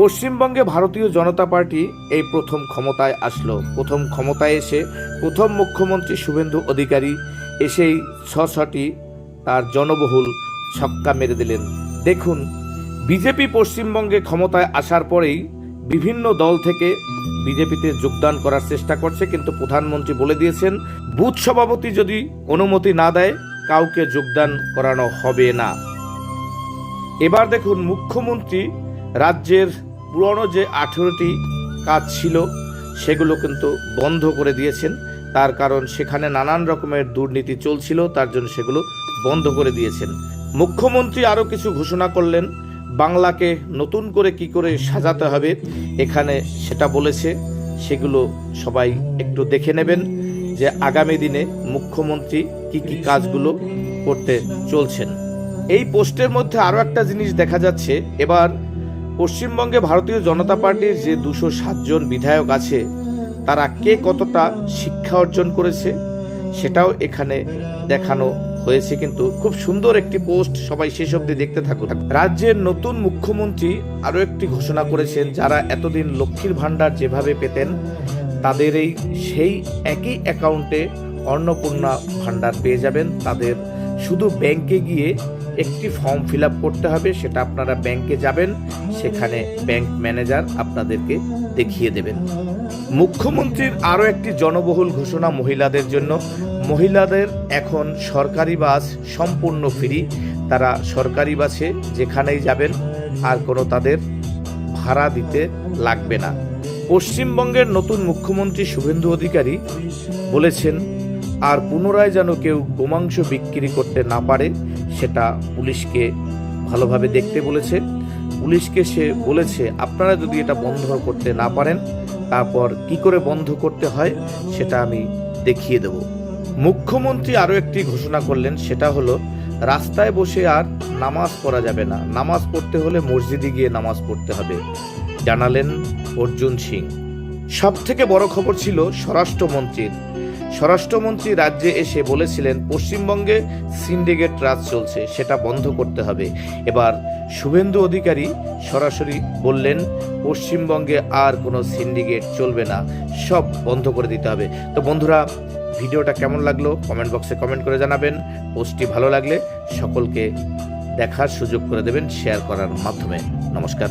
পশ্চিমবঙ্গে ভারতীয় জনতা পার্টি এই প্রথম ক্ষমতায় আসলো। প্রথম ক্ষমতায় এসে প্রথম মুখ্যমন্ত্রী শুভেন্দু অধিকারী এসেই ছটি তার জনবহুল ছক্কা মেরে দিলেন। দেখুন, বিজেপি পশ্চিমবঙ্গে ক্ষমতায় আসার পরেই বিভিন্ন দল থেকে বিজেপিতে যোগদান করার চেষ্টা করছে, কিন্তু প্রধানমন্ত্রী বলে দিয়েছেন বুথ সভাপতি যদি অনুমতি না দেয় কাউকে যোগদান করানো হবে না। এবার দেখুন, মুখ্যমন্ত্রী রাজ্যের পুরনো যে 18টি কাজ ছিল সেগুলো কিন্তু বন্ধ করে দিয়েছেন। তার কারণ সেখানে নানান রকমের দুর্নীতি চলছিল, তার জন্য সেগুলো বন্ধ করে দিয়েছেন। মুখ্যমন্ত্রী আরও কিছু ঘোষণা করলেন, বাংলাকে নতুন করে কি করে সাজাতে হবে এখানে সেটা বলেছে। সেগুলো সবাই একটু দেখে নেবেন যে আগামী দিনে মুখ্যমন্ত্রী কি কি কাজগুলো করতে চলছেন। এই পোস্টের মধ্যে আরও একটা জিনিস দেখা যাচ্ছে, এবার পশ্চিমবঙ্গে ভারতীয় জনতা পার্টির যে 207 জন বিধায়ক আছে তারা কে কতটা শিক্ষা অর্জন করেছে সেটাও এখানে দেখানো হয়েছে। কিন্তু খুব সুন্দর একটি পোস্ট, সবাই শেষ অবধি দেখতে থাকুন। রাজ্যের নতুন মুখ্যমন্ত্রী আরও একটি ঘোষণা করেছেন, যারা এতদিন লক্ষ্মীর ভাণ্ডার যেভাবে পেতেন তাদের সেই একই অ্যাকাউন্টে অন্নপূর্ণা ভাণ্ডার পেয়ে যাবেন। তাদের শুধু ব্যাংকে গিয়ে একটি ফর্ম ফিল আপ করতে হবে, সেটা আপনারা ব্যাংকে যাবেন, সেখানে ব্যাংক ম্যানেজার আপনাদেরকে দেখিয়ে দেবেন। মুখ্যমন্ত্রীর আরও একটি জনবহুল ঘোষণা মহিলাদের জন্য। মহিলাদের এখন সরকারি বাস সম্পূর্ণ ফ্রি, তারা সরকারি বাসে যেখানেই যাবেন আর কোনো তাদের ভাড়া দিতে লাগবে না। পশ্চিমবঙ্গের নতুন মুখ্যমন্ত্রী শুভেন্দু অধিকারী বলেছেন আর পুনরায় যেন কেউ গোমাংস বিক্রি করতে না পারে সেটা পুলিশকে ভালোভাবে দেখতে বলেছে। পুলিশকে সে বলেছে আপনারা যদি এটা বন্ধ করতে না পারেন তারপর কি করে বন্ধ করতে হয় সেটা আমি দেখিয়ে দেব। মুখ্যমন্ত্রী আরও একটি ঘোষণা করলেন, সেটা হলো রাস্তায় বসে আর নামাজ পড়া যাবে না, নামাজ পড়তে হলে মসজিদে গিয়ে নামাজ পড়তে হবে, জানালেন অর্জুন সিং। সব থেকে বড় খবর ছিল স্বরাষ্ট্রমন্ত্রীর। স্বরাষ্ট্রমন্ত্রী রাজ্যে এসে বলেছিলেন পশ্চিমবঙ্গে সিন্ডিকেট রাজ চলছে, সেটা বন্ধ করতে হবে। এবার শুভেন্দু অধিকারী সরাসরি বললেন পশ্চিমবঙ্গে আর কোনো সিন্ডিকেট চলবে না, সব বন্ধ করে দিতে হবে। তো বন্ধুরা, ভিডিওটা কেমন লাগলো কমেন্ট বক্সে কমেন্ট করে জানাবেন। পোস্টটি ভালো লাগলে সকলকে দেখার সুযোগ করে দেবেন শেয়ার করার মাধ্যমে। নমস্কার।